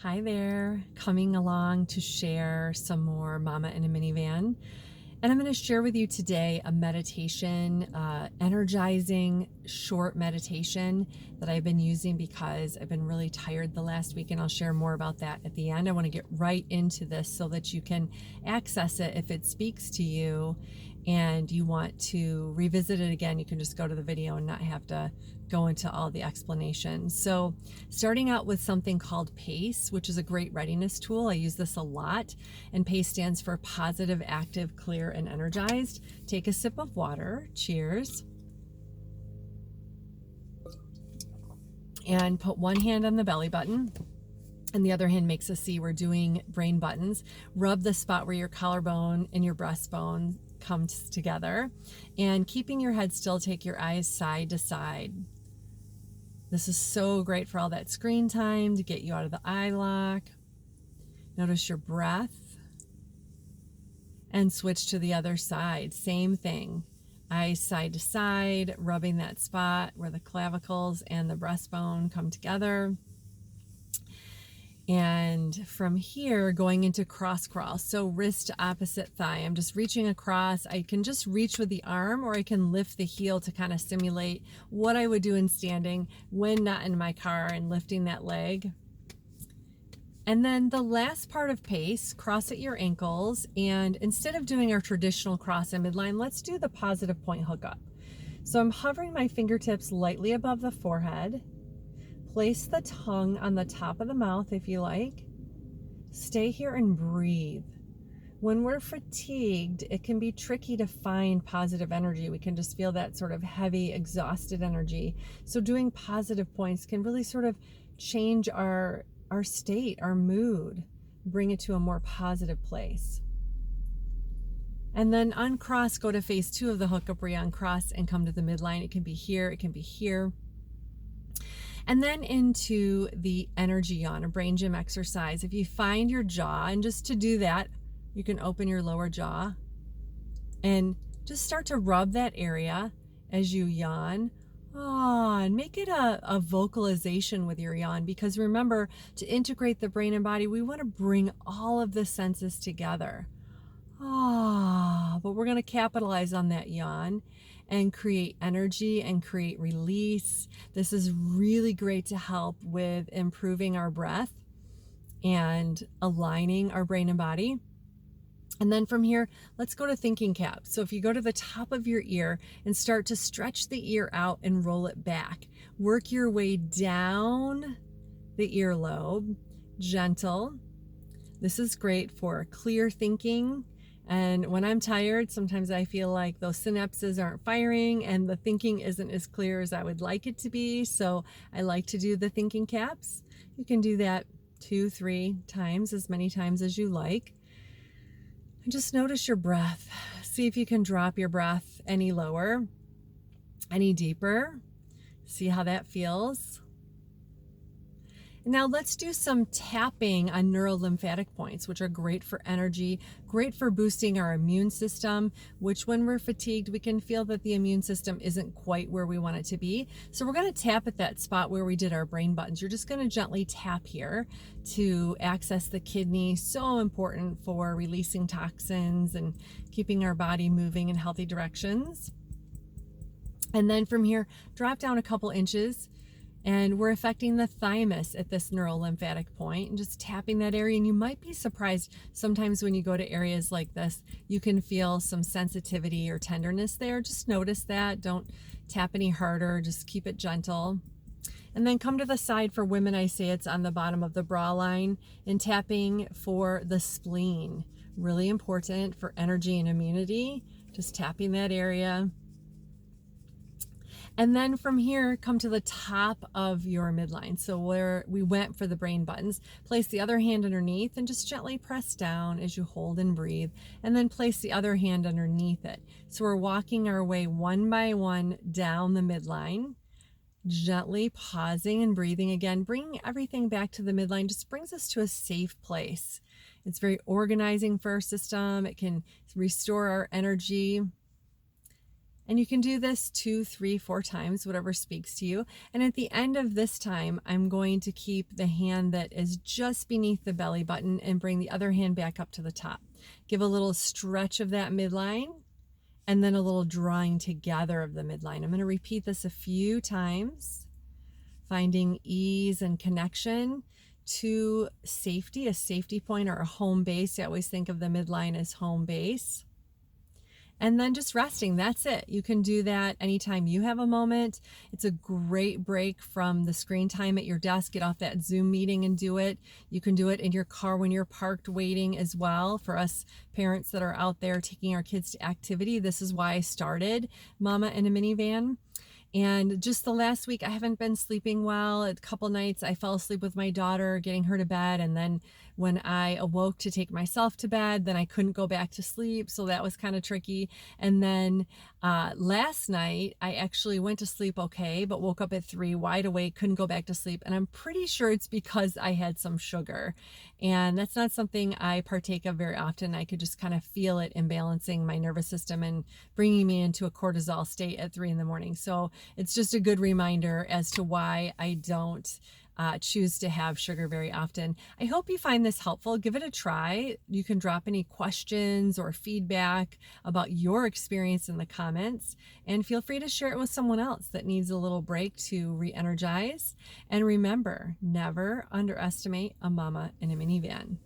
Hi there, coming along to share some more Mama in a Minivan. And I'm going to share with you today a meditation, energizing short meditation that I've been using because I've been really tired the last week, and I'll share more about that at the end. I want to get right into this so that you can access it if it speaks to you and you want to revisit it again. You can just go to the video and not have to go into all the explanations. So starting out with something called PACE, which is a great readiness tool. I use this a lot, and PACE stands for positive, active, clear, and energized. Take a sip of water. Cheers. And put one hand on the belly button and the other hand makes a C. We're doing brain buttons. Rub the spot where your collarbone and your breastbone comes together, and keeping your head still, take your eyes side to side. This is so great for all that screen time to get you out of the eye lock. Notice your breath and switch to the other side. Same thing. Eyes side to side, rubbing that spot where the clavicles and the breastbone come together. And from here, going into cross crawl. So wrist to opposite thigh. I'm just reaching across. I can just reach with the arm, or I can lift the heel to kind of simulate what I would do in standing when not in my car, and lifting that leg. And then the last part of PACE, cross at your ankles. And instead of doing our traditional cross and midline, let's do the positive point hookup. So I'm hovering my fingertips lightly above the forehead. Place the tongue on the top of the mouth if you like. Stay here and breathe. When we're fatigued, it can be tricky to find positive energy. We can just feel that sort of heavy, exhausted energy. So doing positive points can really sort of change our state, our mood, bring it to a more positive place. And then uncross, go to phase 2 of the hookup where you uncross and come to the midline. It can be here, it can be here. And then into the energy yawn, a brain gym exercise. If you find your jaw, and just to do that, you can open your lower jaw and just start to rub that area as you yawn. And make it a vocalization with your yawn, because remember, to integrate the brain and body, we want to bring all of the senses together. But we're going to capitalize on that yawn and create energy and create release. This is really great to help with improving our breath and aligning our brain and body. And then from here, let's go to thinking cap. So if you go to the top of your ear and start to stretch the ear out and roll it back, work your way down the earlobe, gentle. This is great for clear thinking. And when I'm tired, sometimes I feel like those synapses aren't firing and the thinking isn't as clear as I would like it to be. So I like to do the thinking caps. You can do that 2-3 times, as many times as you like. And just notice your breath. See if you can drop your breath any lower, any deeper. See how that feels. Now let's do some tapping on neurolymphatic points, which are great for energy, great for boosting our immune system, which when we're fatigued, we can feel that the immune system isn't quite where we want it to be. So we're going to tap at that spot where we did our brain buttons. You're just going to gently tap here to access the kidney. So important for releasing toxins and keeping our body moving in healthy directions. And then from here, drop down a couple inches. And we're affecting the thymus at this neurolymphatic point and just tapping that area. And you might be surprised sometimes when you go to areas like this, you can feel some sensitivity or tenderness there. Just notice that. Don't tap any harder. Just keep it gentle. And then come to the side. For women, I say it's on the bottom of the bra line, and tapping for the spleen. Really important for energy and immunity. Just tapping that area. And then from here, come to the top of your midline. So where we went for the brain buttons, place the other hand underneath and just gently press down as you hold and breathe. And then place the other hand underneath it. So we're walking our way one by one down the midline, gently pausing and breathing again. Bringing everything back to the midline just brings us to a safe place. It's very organizing for our system. It can restore our energy. And you can do this 2, 3, 4 times, whatever speaks to you. And at the end of this time, I'm going to keep the hand that is just beneath the belly button and bring the other hand back up to the top. Give a little stretch of that midline and then a little drawing together of the midline. I'm going to repeat this a few times, finding ease and connection to safety, a safety point or a home base. I always think of the midline as home base. And then just resting. That's it. You can do that anytime you have a moment. It's a great break from the screen time at your desk. Get off that Zoom meeting and do it. You can do it in your car when you're parked waiting as well. For us parents that are out there taking our kids to activity, this is why I started Mama in a Minivan. And just the last week, I haven't been sleeping well. A couple nights I fell asleep with my daughter, getting her to bed. And then when I awoke to take myself to bed, then I couldn't go back to sleep. So that was kind of tricky. And then last night, I actually went to sleep okay, but woke up at 3, wide awake, couldn't go back to sleep. And I'm pretty sure it's because I had some sugar. And that's not something I partake of very often. I could just kind of feel it imbalancing my nervous system and bringing me into a cortisol state at 3 in the morning. So it's just a good reminder as to why I don't choose to have sugar very often. I hope you find this helpful. Give it a try. You can drop any questions or feedback about your experience in the comments, and feel free to share it with someone else that needs a little break to re-energize. And remember, never underestimate a mama in a minivan.